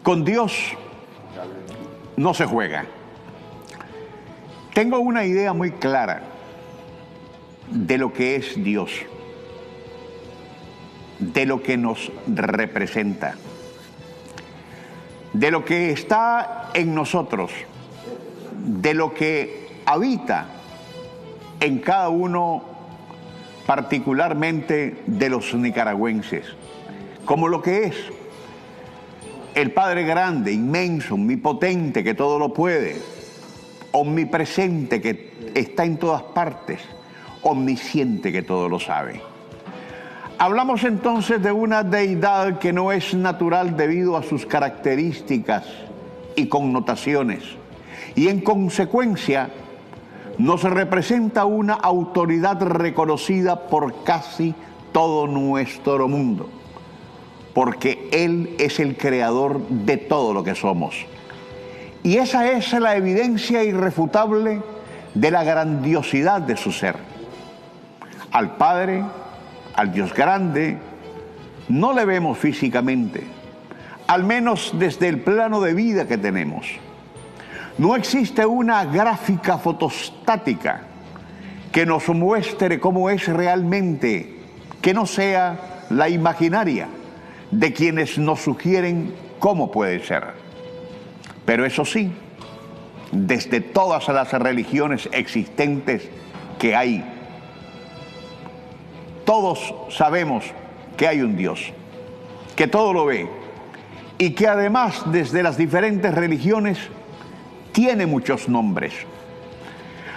Con Dios no se juega. Tengo una idea muy clara de lo que es Dios, de lo que nos representa, de lo que está en nosotros, de lo que habita en cada uno, particularmente de los nicaragüenses, como lo que es el Padre grande, inmenso, omnipotente, que todo lo puede, omnipresente, que está en todas partes, omnisciente, que todo lo sabe. Hablamos entonces de una deidad que no es natural debido a sus características y connotaciones, y en consecuencia nos representa una autoridad reconocida por casi todo nuestro mundo, porque Él es el creador de todo lo que somos. Y esa es la evidencia irrefutable de la grandiosidad de su ser. Al Padre, al Dios grande, no le vemos físicamente, al menos desde el plano de vida que tenemos. No existe una gráfica fotostática que nos muestre cómo es realmente, que no sea la imaginaria de quienes nos sugieren cómo puede ser. Pero eso sí, desde todas las religiones existentes que hay, todos sabemos que hay un Dios, que todo lo ve, y que además desde las diferentes religiones tiene muchos nombres.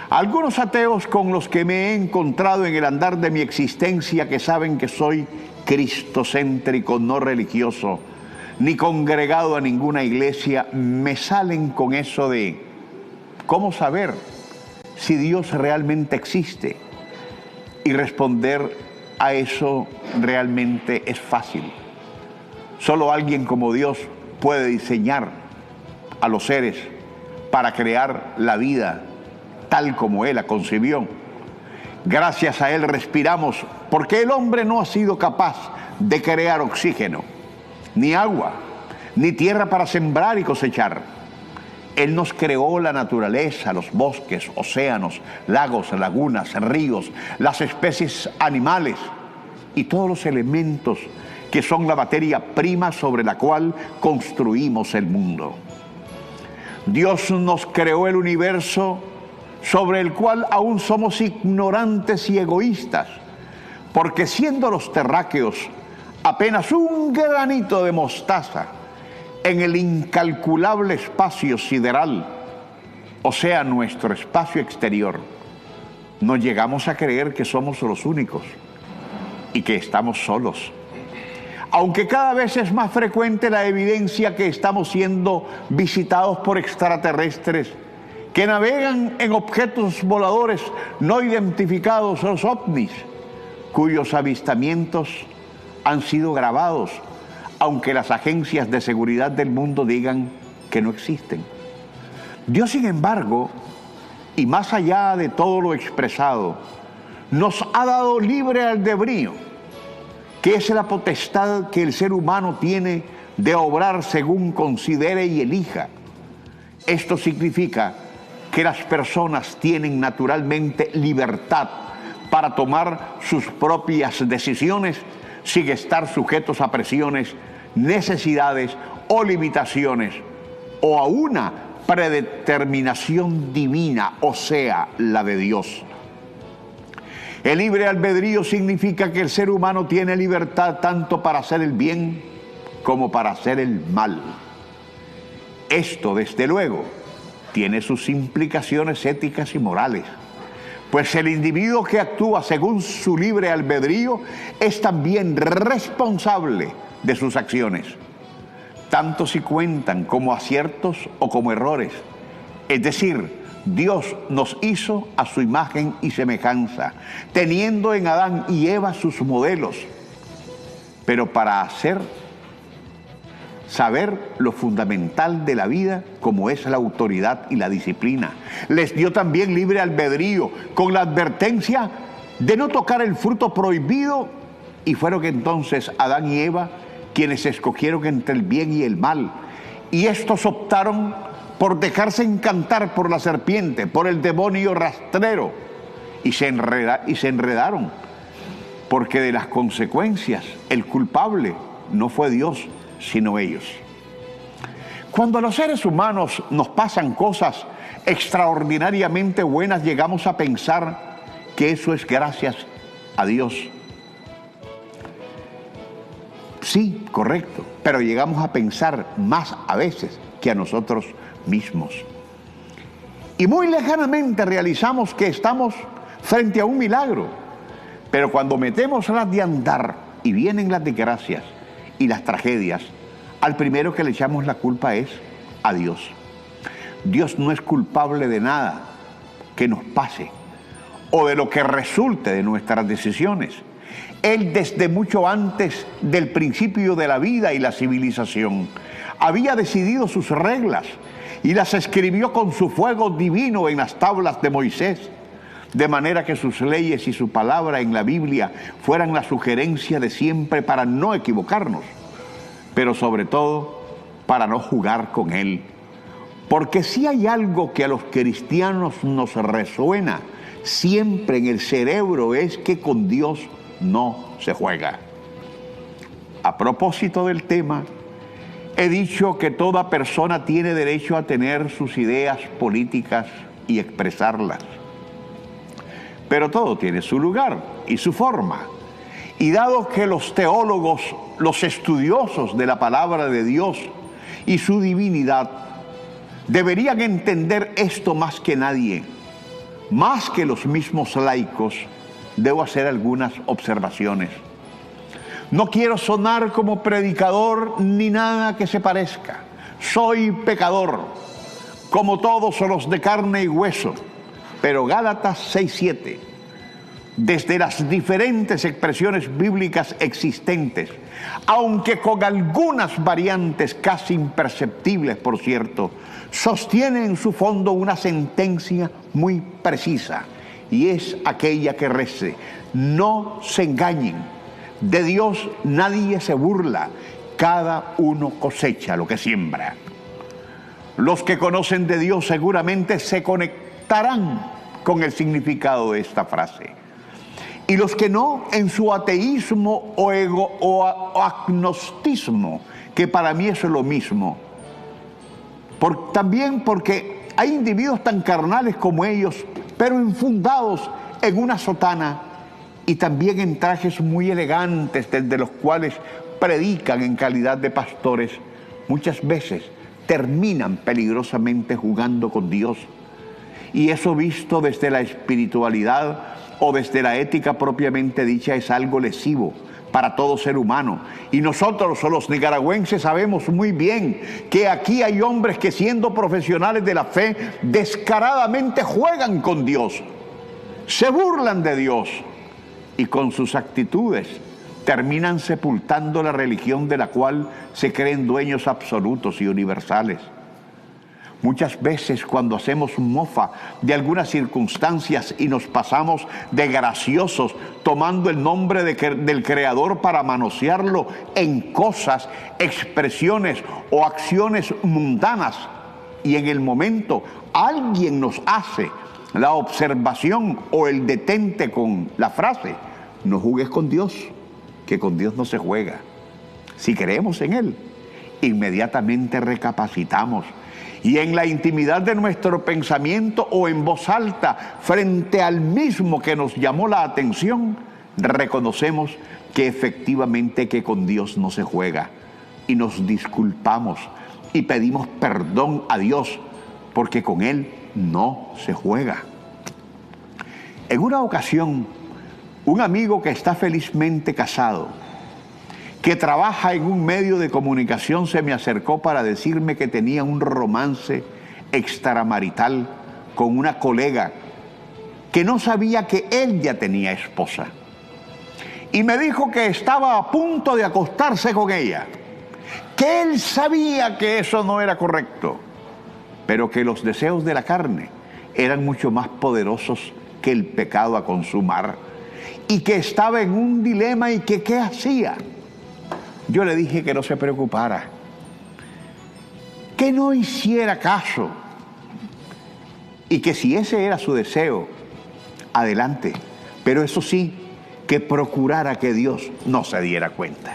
Algunos ateos con los que me he encontrado en el andar de mi existencia, que saben que soy cristocéntrico, no religioso, ni congregado a ninguna iglesia, me salen con eso de ¿cómo saber si Dios realmente existe? Y responder a eso realmente es fácil. Solo alguien como Dios puede diseñar a los seres para crear la vida tal como Él la concibió. Gracias a Él respiramos, porque el hombre no ha sido capaz de crear oxígeno, ni agua, ni tierra para sembrar y cosechar. Él nos creó la naturaleza, los bosques, océanos, lagos, lagunas, ríos, las especies animales y todos los elementos que son la materia prima sobre la cual construimos el mundo. Dios nos creó el universo sobre el cual aún somos ignorantes y egoístas, porque siendo los terráqueos apenas un granito de mostaza en el incalculable espacio sideral, o sea, nuestro espacio exterior, no llegamos a creer que somos los únicos y que estamos solos. Aunque cada vez es más frecuente la evidencia que estamos siendo visitados por extraterrestres que navegan en objetos voladores no identificados, los ovnis, cuyos avistamientos han sido grabados, aunque las agencias de seguridad del mundo digan que no existen. Dios, sin embargo, y más allá de todo lo expresado, nos ha dado libre albedrío, que es la potestad que el ser humano tiene de obrar según considere y elija. Esto significa que las personas tienen naturalmente libertad para tomar sus propias decisiones sin estar sujetos a presiones, necesidades o limitaciones, o a una predeterminación divina, o sea, la de Dios. El libre albedrío significa que el ser humano tiene libertad tanto para hacer el bien como para hacer el mal. Esto, desde luego, tiene sus implicaciones éticas y morales, pues el individuo que actúa según su libre albedrío es también responsable de sus acciones, tanto si cuentan como aciertos o como errores. Es decir, Dios nos hizo a su imagen y semejanza, teniendo en Adán y Eva sus modelos, pero para saber lo fundamental de la vida, como es la autoridad y la disciplina. Les dio también libre albedrío, con la advertencia de no tocar el fruto prohibido, y fueron entonces Adán y Eva quienes escogieron entre el bien y el mal, y estos optaron por dejarse encantar por la serpiente, por el demonio rastrero, y se enredaron, porque de las consecuencias el culpable no fue Dios, sino ellos. Cuando a los seres humanos nos pasan cosas extraordinariamente buenas, llegamos a pensar que eso es gracias a Dios. Sí, correcto, pero llegamos a pensar más a veces que a nosotros mismos. Y muy lejanamente realizamos que estamos frente a un milagro, pero cuando metemos las de andar y vienen las desgracias y las tragedias, al primero que le echamos la culpa es a Dios. Dios no es culpable de nada que nos pase o de lo que resulte de nuestras decisiones. Él, desde mucho antes del principio de la vida y la civilización, había decidido sus reglas y las escribió con su fuego divino en las tablas de Moisés, de manera que sus leyes y su palabra en la Biblia fueran la sugerencia de siempre para no equivocarnos, pero sobre todo para no jugar con Él. Porque si hay algo que a los cristianos nos resuena siempre en el cerebro, es que con Dios no se juega. A propósito del tema, he dicho que toda persona tiene derecho a tener sus ideas políticas y expresarlas. Pero todo tiene su lugar y su forma. Y dado que los teólogos, los estudiosos de la palabra de Dios y su divinidad, deberían entender esto más que nadie, más que los mismos laicos, debo hacer algunas observaciones. No quiero sonar como predicador ni nada que se parezca. Soy pecador, como todos los de carne y hueso. Pero Gálatas 6:7, desde las diferentes expresiones bíblicas existentes, aunque con algunas variantes casi imperceptibles, por cierto, sostiene en su fondo una sentencia muy precisa, y es aquella que reza: no se engañen, de Dios nadie se burla, cada uno cosecha lo que siembra. Los que conocen de Dios seguramente se conectarán con el significado de esta frase, y los que no, en su ateísmo o agnosticismo, que para mí eso es lo mismo. También porque hay individuos tan carnales como ellos, pero enfundados en una sotana y también en trajes muy elegantes, desde los cuales predican en calidad de pastores, muchas veces terminan peligrosamente jugando con Dios. Y eso, visto desde la espiritualidad o desde la ética propiamente dicha, es algo lesivo para todo ser humano. Y nosotros, los nicaragüenses, sabemos muy bien que aquí hay hombres que, siendo profesionales de la fe, descaradamente juegan con Dios, se burlan de Dios y con sus actitudes terminan sepultando la religión de la cual se creen dueños absolutos y universales. Muchas veces, cuando hacemos mofa de algunas circunstancias y nos pasamos de graciosos tomando el nombre del Creador para manosearlo en cosas, expresiones o acciones mundanas, y en el momento alguien nos hace la observación o el detente con la frase: no jugues con Dios, que con Dios no se juega. Si creemos en Él, inmediatamente recapacitamos, y en la intimidad de nuestro pensamiento o en voz alta, frente al mismo que nos llamó la atención, reconocemos que efectivamente que con Dios no se juega, y nos disculpamos y pedimos perdón a Dios, porque con Él no se juega. En una ocasión, un amigo que está felizmente casado, que trabaja en un medio de comunicación, se me acercó para decirme que tenía un romance extramarital con una colega, que no sabía que él ya tenía esposa. Y me dijo que estaba a punto de acostarse con ella, que él sabía que eso no era correcto, pero que los deseos de la carne eran mucho más poderosos que el pecado a consumar, y que estaba en un dilema y que ¿qué hacía? Yo le dije que no se preocupara, que no hiciera caso y que si ese era su deseo, adelante, pero eso sí, que procurara que Dios no se diera cuenta.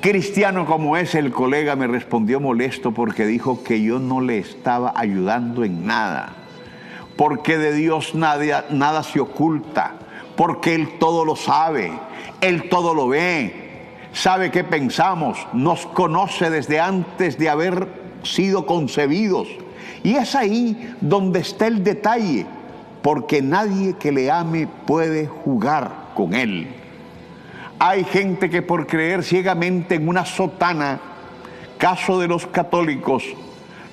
Cristiano como es, el colega me respondió molesto porque dijo que yo no le estaba ayudando en nada, porque de Dios nada se oculta, porque Él todo lo sabe, Él todo lo ve, sabe qué pensamos, nos conoce desde antes de haber sido concebidos. Y es ahí donde está el detalle, porque nadie que le ame puede jugar con Él. Hay gente que por creer ciegamente en una sotana, caso de los católicos,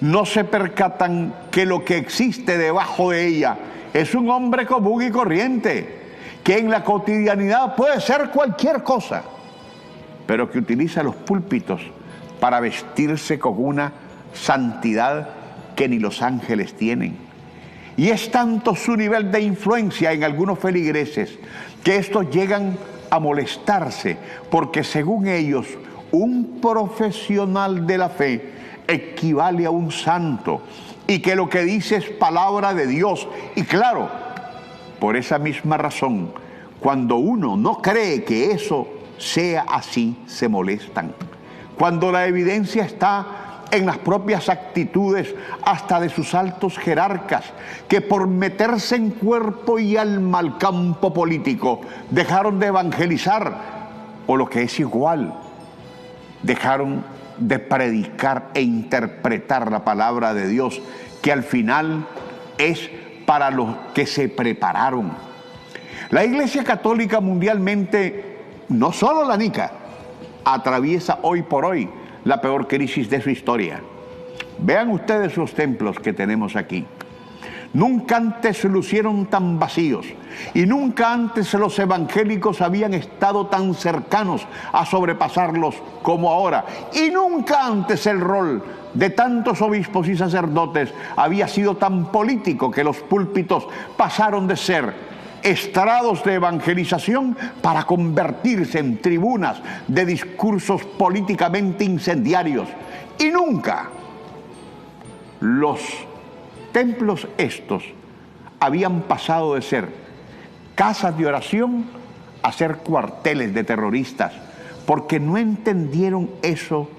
no se percatan que lo que existe debajo de ella es un hombre común y corriente, que en la cotidianidad puede ser cualquier cosa, pero que utiliza los púlpitos para vestirse con una santidad que ni los ángeles tienen. Y es tanto su nivel de influencia en algunos feligreses que estos llegan a molestarse, porque según ellos, un profesional de la fe equivale a un santo, y que lo que dice es palabra de Dios. Y claro, por esa misma razón, cuando uno no cree que eso sea así, se molestan. Cuando la evidencia está en las propias actitudes hasta de sus altos jerarcas, que por meterse en cuerpo y alma al campo político dejaron de evangelizar, o lo que es igual, dejaron de predicar e interpretar la palabra de Dios, que al final es para los que se prepararon. La Iglesia Católica mundialmente, no solo la nica, atraviesa hoy por hoy la peor crisis de su historia. Vean ustedes los templos que tenemos aquí. Nunca antes lucieron tan vacíos y nunca antes los evangélicos habían estado tan cercanos a sobrepasarlos como ahora. Y nunca antes el rol de tantos obispos y sacerdotes había sido tan político, que los púlpitos pasaron de ser estrados de evangelización para convertirse en tribunas de discursos políticamente incendiarios. Y nunca los templos estos habían pasado de ser casas de oración a ser cuarteles de terroristas, porque no entendieron eso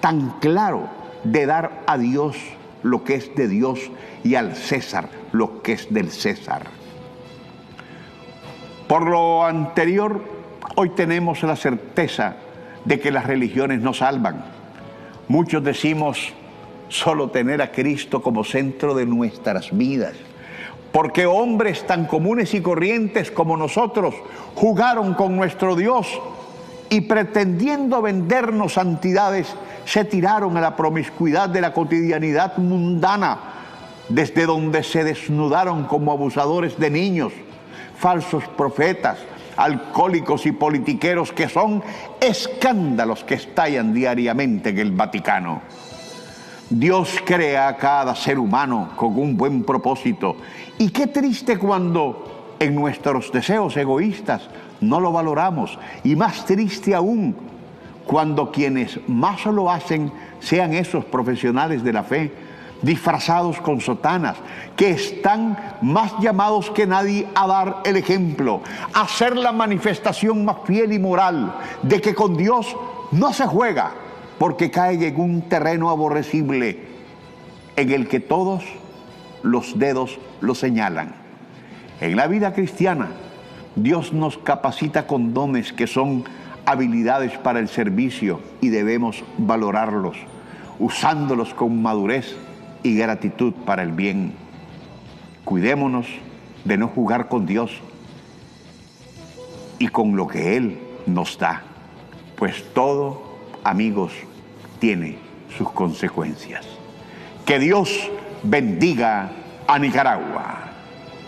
tan claro de dar a Dios lo que es de Dios y al César lo que es del César. Por lo anterior, hoy tenemos la certeza de que las religiones no salvan. Muchos decimos solo tener a Cristo como centro de nuestras vidas, porque hombres tan comunes y corrientes como nosotros jugaron con nuestro Dios y, pretendiendo vendernos santidades, se tiraron a la promiscuidad de la cotidianidad mundana, desde donde se desnudaron como abusadores de niños, falsos profetas, alcohólicos y politiqueros, que son escándalos que estallan diariamente en el Vaticano. Dios crea a cada ser humano con un buen propósito, y qué triste cuando en nuestros deseos egoístas no lo valoramos, y más triste aún cuando quienes más lo hacen sean esos profesionales de la fe, disfrazados con sotanas, que están más llamados que nadie a dar el ejemplo, a ser la manifestación más fiel y moral de que con Dios no se juega, porque caen en un terreno aborrecible en el que todos los dedos lo señalan. En la vida cristiana, Dios nos capacita con dones que son habilidades para el servicio, y debemos valorarlos, usándolos con madurez y gratitud para el bien. Cuidémonos de no jugar con Dios y con lo que Él nos da, pues todo, amigos, tiene sus consecuencias. Que Dios bendiga a Nicaragua.